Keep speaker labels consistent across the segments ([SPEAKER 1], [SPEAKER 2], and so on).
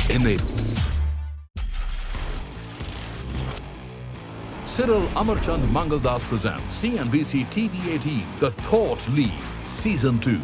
[SPEAKER 1] enabled. Cyril Amarchand Mangaldas presents CNBC TV18, The Thought Lead, Season 2.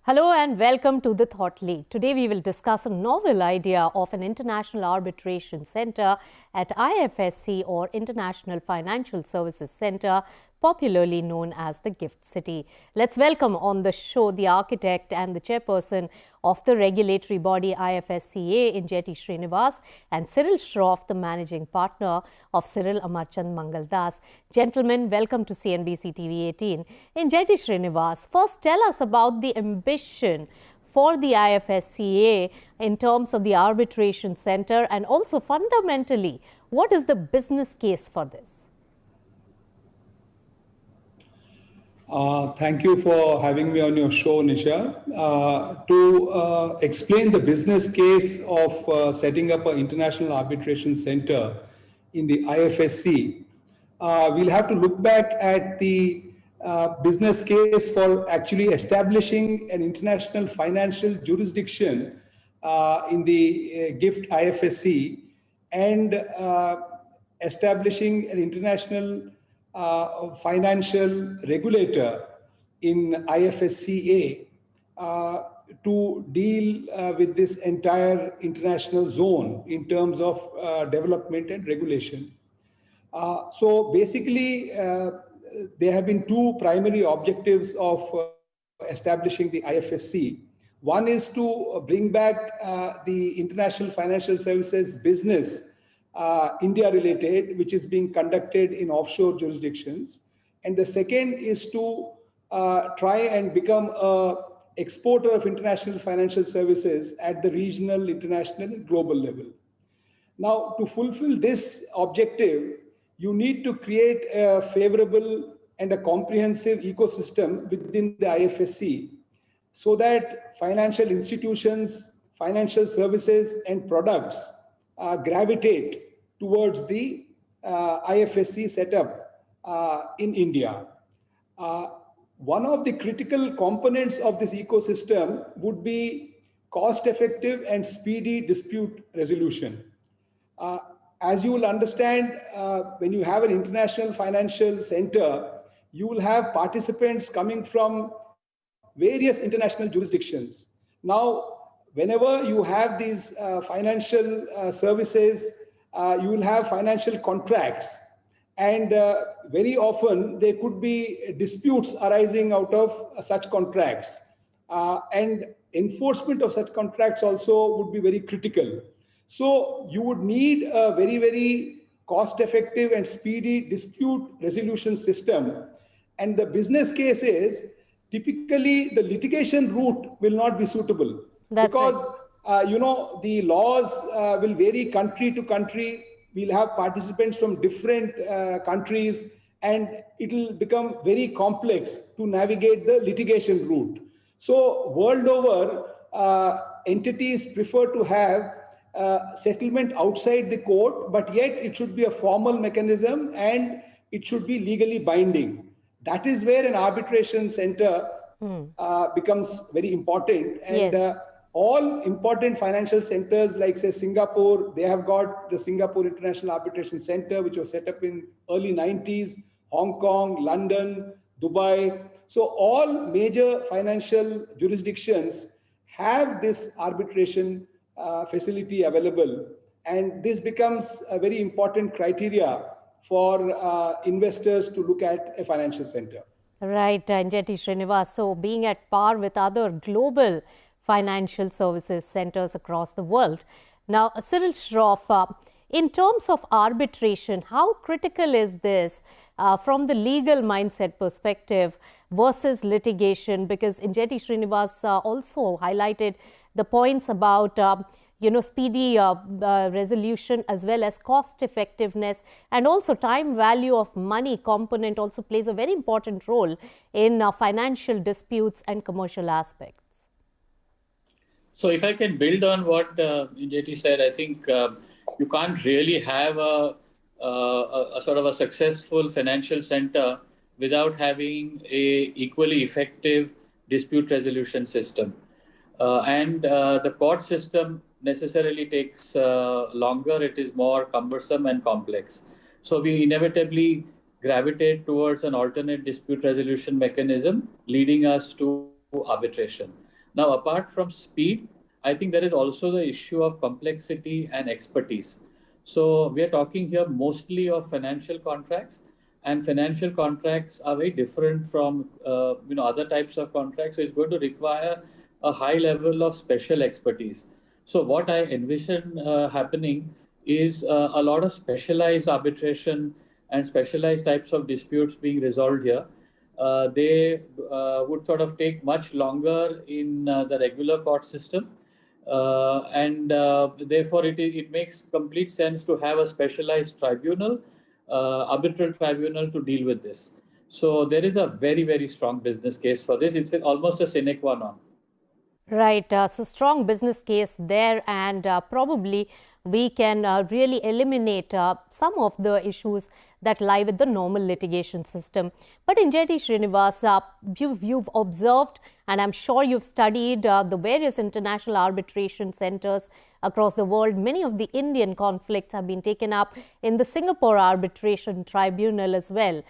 [SPEAKER 2] Hello and welcome to The Thought Lead. Today we will discuss a novel idea of an international arbitration center at IFSC, or International Financial Services Center, popularly known as the Gift City. Let's welcome on the show the architect and the chairperson of the regulatory body IFSCA, Injeti Srinivas, and Cyril Shroff, the managing partner of Cyril Amarchand Mangaldas. Gentlemen, welcome to CNBC TV18. Injeti Srinivas, first tell us about the ambition for the IFSCA in terms of the arbitration center, and also fundamentally, what is the business case for this?
[SPEAKER 3] Thank you for having me on your show, Nisha. To explain the business case of setting up an international arbitration center in the IFSC, we'll have to look back at the business case for actually establishing an international financial jurisdiction in the GIFT IFSC and establishing an international financial regulator in IFSCA to deal with this entire international zone in terms of development and regulation. So basically, there have been two primary objectives of establishing the IFSC. One is to bring back the international financial services business India related, which is being conducted in offshore jurisdictions. And the second is to try and become an exporter of international financial services at the regional, international, and global level. Now, to fulfill this objective, you need to create a favorable and a comprehensive ecosystem within the IFSC so that financial institutions, financial services, and products gravitate towards the IFSC setup in India. One of the critical components of this ecosystem would be cost-effective and speedy dispute resolution. As you will understand, when you have an international financial center, you will have participants coming from various international jurisdictions. Now, whenever you have these financial services, you will have financial contracts, and very often there could be disputes arising out of such contracts, and enforcement of such contracts also would be very critical. So you would need a very, very cost-effective and speedy dispute resolution system. And the business case is typically the litigation route will not be suitable.
[SPEAKER 2] That's
[SPEAKER 3] because
[SPEAKER 2] right.
[SPEAKER 3] The laws will vary country to country. We'll have participants from different countries, and it will become very complex to navigate the litigation route. So world over, entities prefer to have settlement outside the court, but yet it should be a formal mechanism and it should be legally binding. That is where an arbitration center becomes very important. And
[SPEAKER 2] Yes.
[SPEAKER 3] All important financial centers, like say Singapore, they have got the Singapore International Arbitration Center, which was set up in early 90s, Hong Kong, London, Dubai. So all major financial jurisdictions have this arbitration facility available. And this becomes a very important criteria for investors to look at a financial center.
[SPEAKER 2] Right, Injeti Srinivas. So being at par with other global financial services centers across the world. Now, Cyril Shroff, in terms of arbitration, how critical is this from the legal mindset perspective versus litigation? Because Injeti Srinivas also highlighted the points about speedy resolution as well as cost effectiveness, and also time value of money component also plays a very important role in financial disputes and commercial aspects.
[SPEAKER 4] So if I can build on what Injeti said, I think you can't really have a sort of a successful financial center without having a equally effective dispute resolution system. And the court system necessarily takes longer. It is more cumbersome and complex. So we inevitably gravitate towards an alternate dispute resolution mechanism, leading us to arbitration. Now, apart from speed, I think there is also the issue of complexity and expertise. So we are talking here mostly of financial contracts, and financial contracts are very different from other types of contracts. So it's going to require a high level of special expertise. So what I envision happening is a lot of specialized arbitration and specialized types of disputes being resolved here. They would sort of take much longer in the regular court system. Therefore, it makes complete sense to have a specialized tribunal, arbitral tribunal, to deal with this. So there is a very, very strong business case for this. It's almost a sine qua non.
[SPEAKER 2] Right. So strong business case there, and probably we can really eliminate some of the issues that lie with the normal litigation system. But Injeti, Srinivas, you've observed, and I'm sure you've studied the various international arbitration centers across the world. Many of the Indian conflicts have been taken up in the Singapore Arbitration Tribunal as well.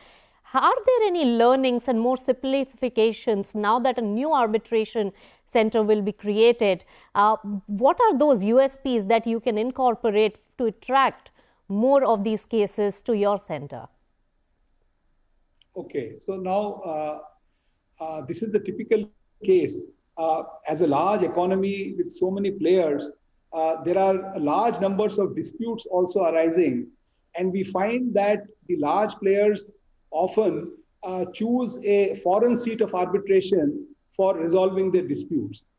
[SPEAKER 2] Are there any learnings and more simplifications now that a new arbitration center will be created? What are those USPs that you can incorporate to attract more of these cases to your center?
[SPEAKER 3] Okay, so now this is the typical case. As a large economy with so many players, there are large numbers of disputes also arising. And we find that the large players often choose a foreign seat of arbitration for resolving their disputes.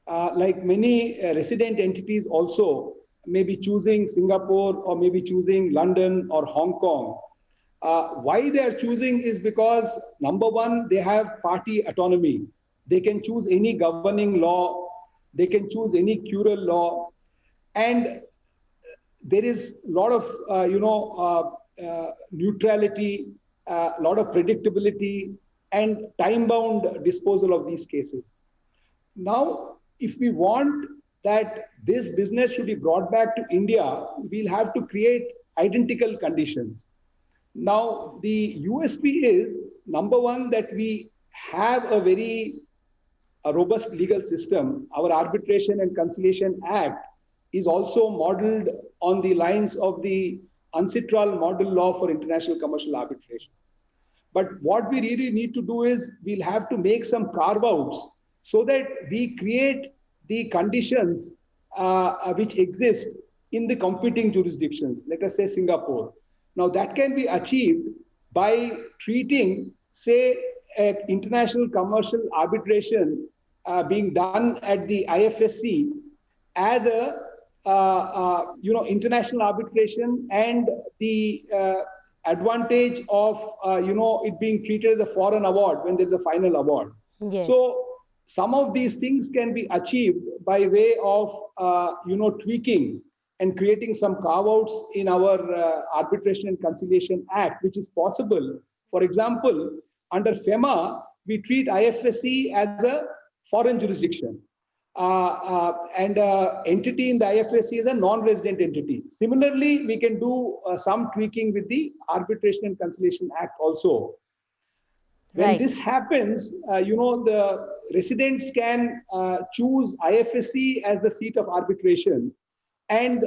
[SPEAKER 3] Like many resident entities also may be choosing Singapore or maybe choosing London or Hong Kong. Why they are choosing is because, number one, they have party autonomy. They can choose any governing law. They can choose any cural law. And there is a lot of, neutrality, a lot of predictability and time-bound disposal of these cases. Now, if we want that this business should be brought back to India, we'll have to create identical conditions. Now, the USP is, number one, that we have a very robust legal system. Our Arbitration and Conciliation Act is also modeled on the lines of the UNCITRAL model law for international commercial arbitration. But what we really need to do is we'll have to make some carve-outs so that we create the conditions which exist in the competing jurisdictions, let us say Singapore. Now that can be achieved by treating, say, international commercial arbitration being done at the IFSC as a international arbitration, and the advantage of it being treated as a foreign award when there's a final award.
[SPEAKER 2] Yes.
[SPEAKER 3] So some of these things can be achieved by way of tweaking and creating some carve-outs in our Arbitration and Conciliation Act, which is possible. For example, under FEMA, we treat IFSC as a foreign jurisdiction. And entity in the IFSC is a non-resident entity. Similarly, we can do some tweaking with the Arbitration and Conciliation Act also. When this happens, the residents can choose IFSC as the seat of arbitration and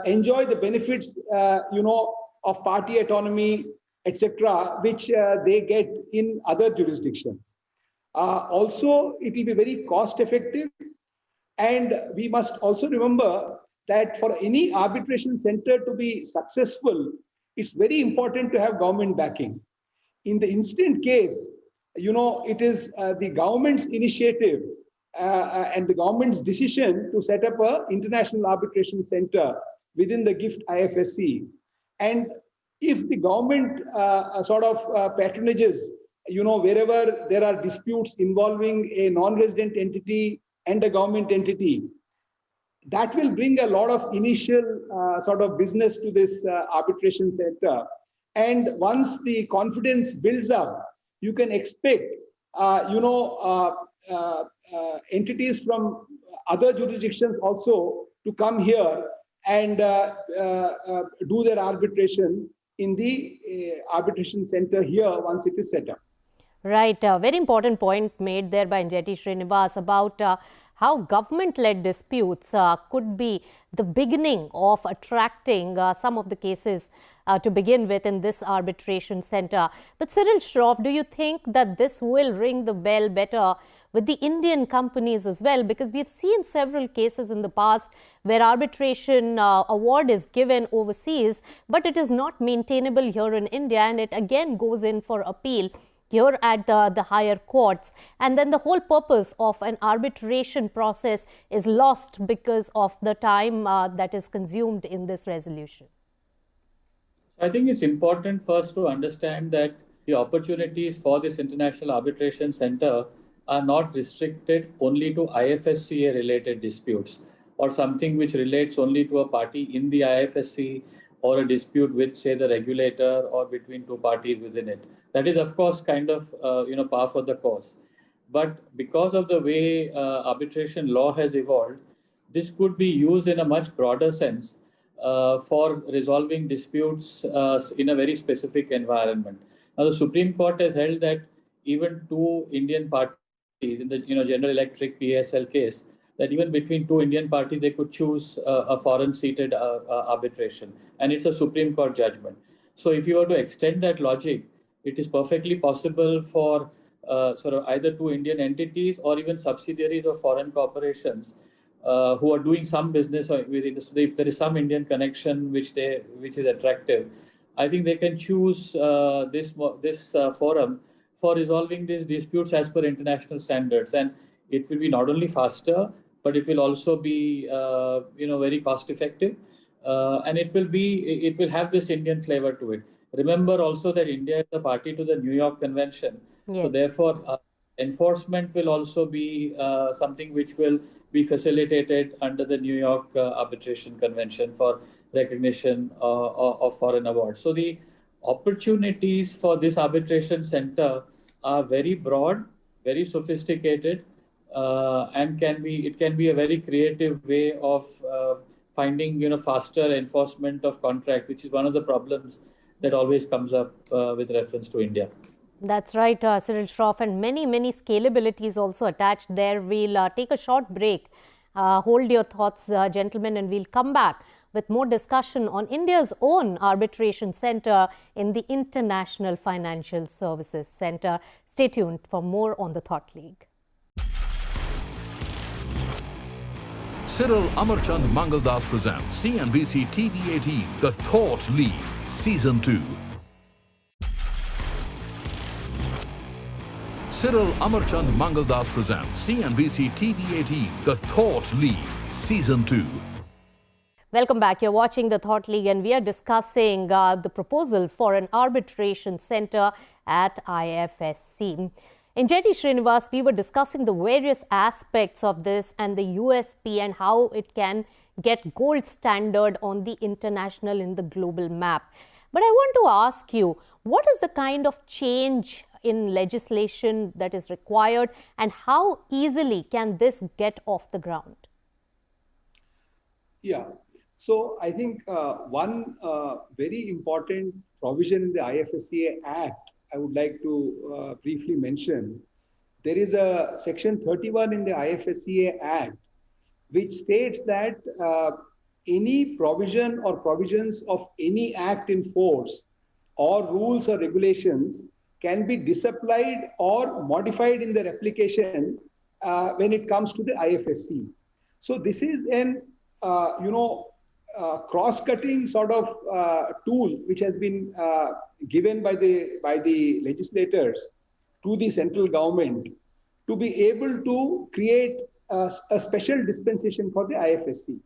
[SPEAKER 3] enjoy the benefits, of party autonomy, etc., which they get in other jurisdictions. Also, it will be very cost-effective. And we must also remember that for any arbitration center to be successful, it's very important to have government backing. In the instant case, it is the government's initiative and the government's decision to set up an international arbitration center within the GIFT IFSC. And if the government patronages, wherever there are disputes involving a non-resident entity and a government entity, that will bring a lot of initial business to this arbitration center. And once the confidence builds up, you can expect, entities from other jurisdictions also to come here and do their arbitration in the arbitration center here once it is set up.
[SPEAKER 2] Right. Very important point made there by Injeti Srinivas about how government-led disputes could be the beginning of attracting some of the cases to begin with in this arbitration center. But Cyril, Shroff, do you think that this will ring the bell better with the Indian companies as well? Because we've seen several cases in the past where arbitration award is given overseas, but it is not maintainable here in India, and it again goes in for appeal here at the higher courts. And then the whole purpose of an arbitration process is lost because of the time that is consumed in this resolution.
[SPEAKER 4] I think it's important first to understand that the opportunities for this International Arbitration Center are not restricted only to IFSCA related disputes or something which relates only to a party in the IFSC or a dispute with, say, the regulator or between two parties within it. That is, of course, kind of, par for the course. But because of the way arbitration law has evolved, this could be used in a much broader sense for resolving disputes in a very specific environment. Now, the Supreme Court has held that even two Indian parties in the General Electric PSL case, that even between two Indian parties, they could choose a foreign-seated arbitration. And it's a Supreme Court judgment. So if you were to extend that logic, it is perfectly possible for sort of either two Indian entities or even subsidiaries of foreign corporations who are doing some business with industry. If there is some Indian connection which is attractive, I think they can choose this forum for resolving these disputes as per international standards. And it will be not only faster, but it will also be very cost effective, and it will have this Indian flavor to it. Remember also that India is a party to the New York Convention. Yes. So therefore, enforcement will also be something which will be facilitated under the New York Arbitration Convention for recognition of foreign awards. So the opportunities for this arbitration center are very broad, very sophisticated, and it can be a very creative way of finding faster enforcement of contract, which is one of the problems that always comes up with reference to India.
[SPEAKER 2] That's right, Cyril, Shroff, and many scalabilities also attached there. We'll take a short break. Hold your thoughts, gentlemen, and we'll come back with more discussion on India's own arbitration center in the International Financial Services Center. Stay tuned for more on the Thought League.
[SPEAKER 1] Cyril Amarchand Mangaldas presents CNBC TV18, The Thought League, Season 2. Cyril Amarchand Mangaldas presents CNBC TV18, The Thought League, Season 2.
[SPEAKER 2] Welcome back. You're watching The Thought League, and we are discussing the proposal for an arbitration center at IFSC. Injeti Srinivas, we were discussing the various aspects of this and the USP and how it can get gold standard on the international in the global map. But I want to ask you, what is the kind of change in legislation that is required, and how easily can this get off the ground?
[SPEAKER 3] Yeah, so I think one very important provision in the IFSCA Act I would like to briefly mention. There is a section 31 in the IFSCA Act which states that any provision or provisions of any act in force or rules or regulations can be disapplied or modified in their application when it comes to the IFSC. So this is an cross-cutting sort of tool which has been given by the legislators to the central government to be able to create a special dispensation for the IFSC.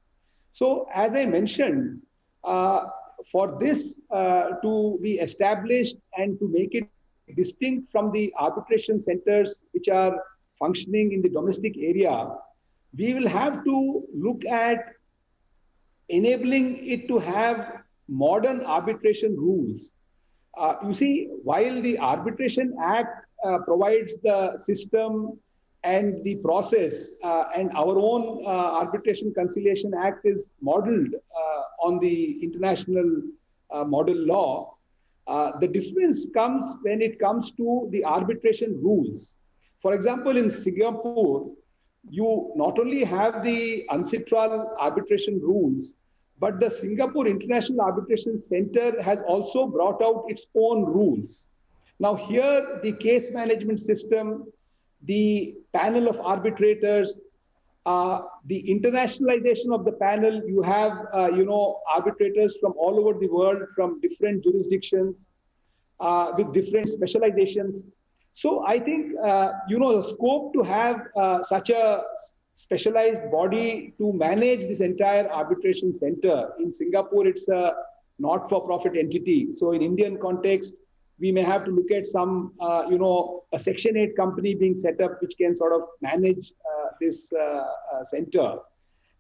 [SPEAKER 3] So as I mentioned, for this to be established and to make it distinct from the arbitration centers which are functioning in the domestic area, we will have to look at enabling it to have modern arbitration rules. You see, while the Arbitration Act provides the system and the process and our own Arbitration Conciliation Act is modeled on the international model law. The difference comes when it comes to the arbitration rules. For example, in Singapore, you not only have the UNCITRAL arbitration rules, but the Singapore International Arbitration Center has also brought out its own rules. Now here, the case management system, the panel of arbitrators, the internationalization of the panel, you have, arbitrators from all over the world, from different jurisdictions, with different specializations. So I think, the scope to have such a specialized body to manage this entire arbitration center. In Singapore, it's a not-for-profit entity. So in Indian context, we may have to look at some, a Section 8 company being set up, which can sort of manage this center.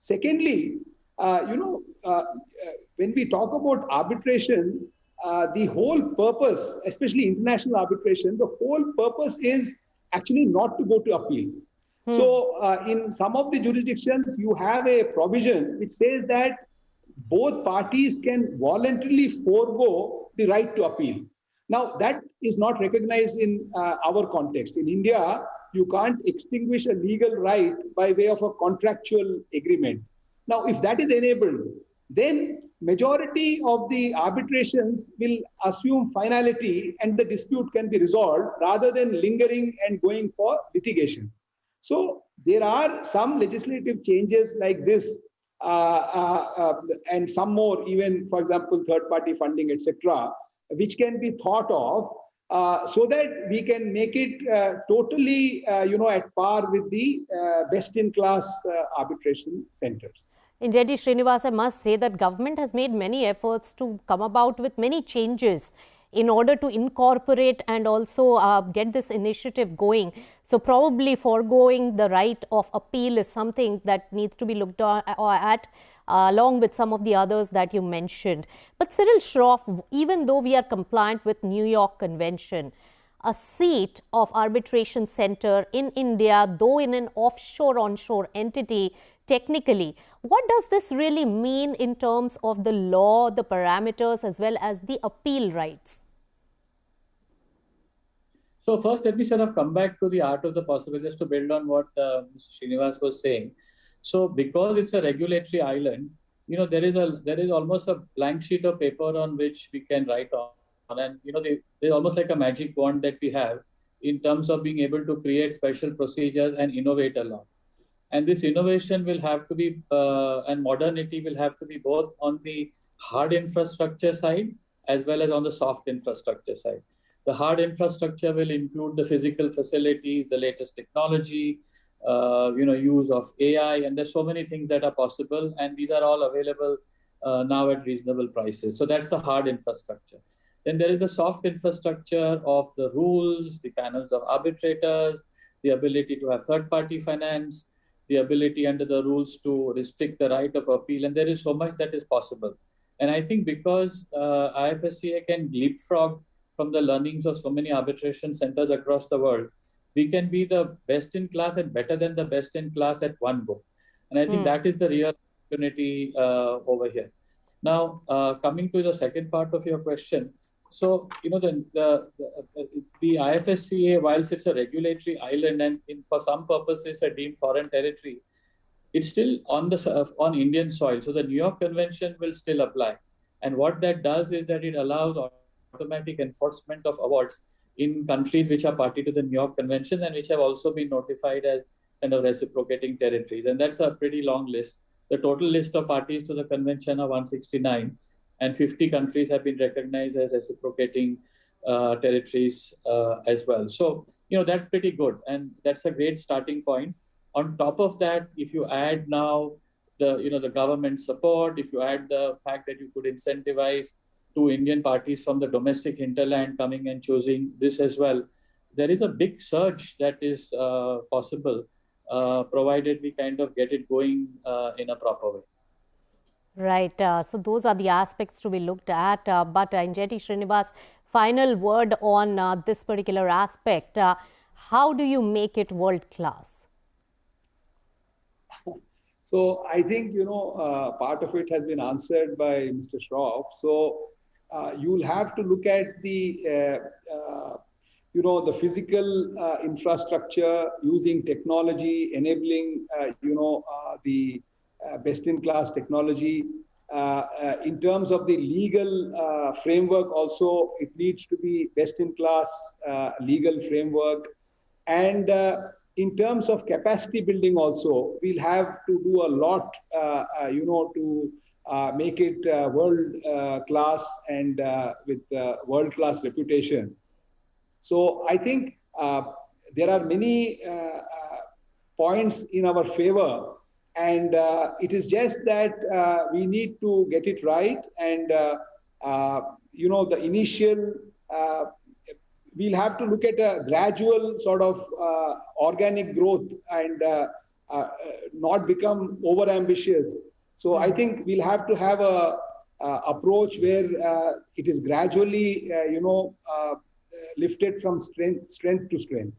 [SPEAKER 3] Secondly, when we talk about arbitration, the whole purpose, especially international arbitration, the whole purpose is actually not to go to appeal. So in some of the jurisdictions, you have a provision which says that both parties can voluntarily forego the right to appeal. Now, that is not recognized in our context. In India, you can't extinguish a legal right by way of a contractual agreement. Now, if that is enabled, then majority of the arbitrations will assume finality and the dispute can be resolved rather than lingering and going for litigation. So there are some legislative changes like this and some more, even, for example, third-party funding, etc., which can be thought of so that we can make it totally, at par with the best-in-class arbitration centers.
[SPEAKER 2] Injeti, Srinivas, I must say that government has made many efforts to come about with many changes in order to incorporate and also get this initiative going. So probably foregoing the right of appeal is something that needs to be looked at along with some of the others that you mentioned. But Cyril, Shroff, even though we are compliant with New York Convention, a seat of arbitration center in India, though in an onshore entity, technically, what does this really mean in terms of the law, the parameters, as well as the appeal rights?
[SPEAKER 4] So first, let me sort of come back to the art of the possible, just to build on what Mr. Srinivas was saying. So because it's a regulatory island, there is almost a blank sheet of paper on which we can write on. And, there's almost like a magic wand that we have in terms of being able to create special procedures and innovate a lot. And this innovation will have to be, and modernity will have to be both on the hard infrastructure side as well as on the soft infrastructure side. The hard infrastructure will include the physical facilities, the latest technology, use of AI, and there's so many things that are possible, and these are all available now at reasonable prices. So that's the hard infrastructure. Then there is the soft infrastructure of the rules, the panels of arbitrators, the ability to have third-party finance, the ability under the rules to restrict the right of appeal, and there is so much that is possible. And I think because IFSCA can leapfrog from the learnings of so many arbitration centers across the world, we can be the best in class and better than the best in class at one go. And I think that is the real opportunity over here. Now, coming to the second part of your question. So, the IFSCA, whilst it's a regulatory island and for some purposes a deemed foreign territory, it's still on Indian soil. So the New York Convention will still apply. And what that does is that it allows automatic enforcement of awards in countries which are party to the New York Convention and which have also been notified as kind of reciprocating territories. And that's a pretty long list. The total list of parties to the convention are 169, and 50 countries have been recognized as reciprocating territories as well. So, that's pretty good. And that's a great starting point. On top of that, if you add now the government support, if you add the fact that you could incentivize 2 Indian parties from the domestic hinterland coming and choosing this as well, there is a big surge that is possible, provided we kind of get it going in a proper way.
[SPEAKER 2] Right. So those are the aspects to be looked at. But Injeti, Srinivas, final word on this particular aspect. How do you make it world-class?
[SPEAKER 3] So I think, part of it has been answered by Mr. Shroff. So you'll have to look at the physical infrastructure, using technology, enabling, the best-in-class technology. In terms of the legal framework also, it needs to be best-in-class legal framework. And in terms of capacity building also, we'll have to do a lot, to make it world-class and with world-class reputation. So I think there are many points in our favor, and it is just that we need to get it right. And, the initial, we'll have to look at a gradual sort of organic growth and not become over-ambitious. So I think we'll have to have a approach where it is gradually, lifted from strength to strength.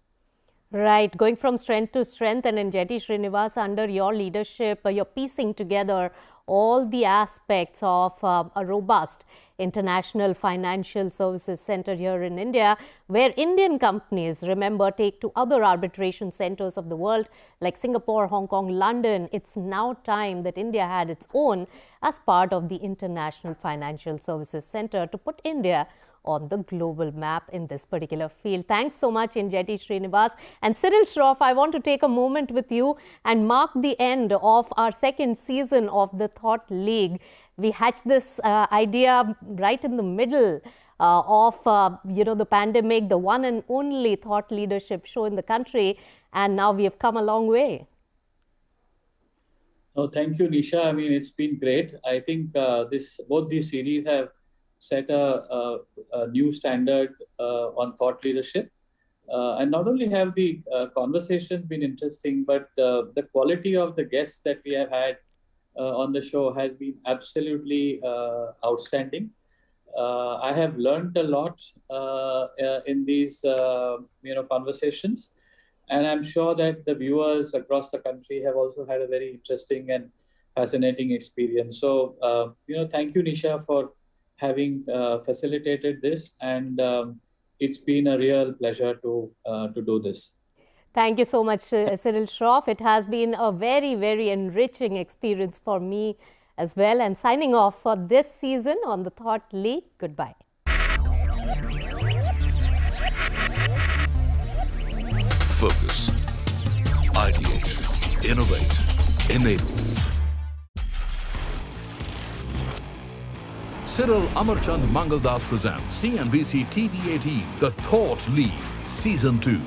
[SPEAKER 2] Right, going from strength to strength. And Injeti, Srinivas, under your leadership, you're piecing together all the aspects of a robust international financial services center here in India, where Indian companies, remember, take to other arbitration centers of the world like Singapore, Hong Kong, London. It's now time that India had its own as part of the International Financial Services Center to put India on the global map in this particular field. Thanks so much, Injeti, Srinivas. And Cyril, Shroff, I want to take a moment with you and mark the end of our second season of the Thought League. We hatched this idea right in the middle of the pandemic, the one and only thought leadership show in the country, and now we have come a long way.
[SPEAKER 4] Oh, thank you, Nisha. I mean, it's been great. I think both these series have set a new standard on thought leadership. And not only have the conversations been interesting, but the quality of the guests that we have had on the show has been absolutely outstanding. I have learned a lot in these conversations, and I'm sure that the viewers across the country have also had a very interesting and fascinating experience. So, thank you, Nisha, for having facilitated this, and it's been a real pleasure to do this.
[SPEAKER 2] Thank you so much, Cyril, Shroff. It has been a very, very enriching experience for me as well. And signing off for this season on the Thought League. Goodbye.
[SPEAKER 1] Focus, ideate, innovate, enable. Cyril, Amarchand, Mangaldas presents CNBC TV18, The Thought League, Season 2.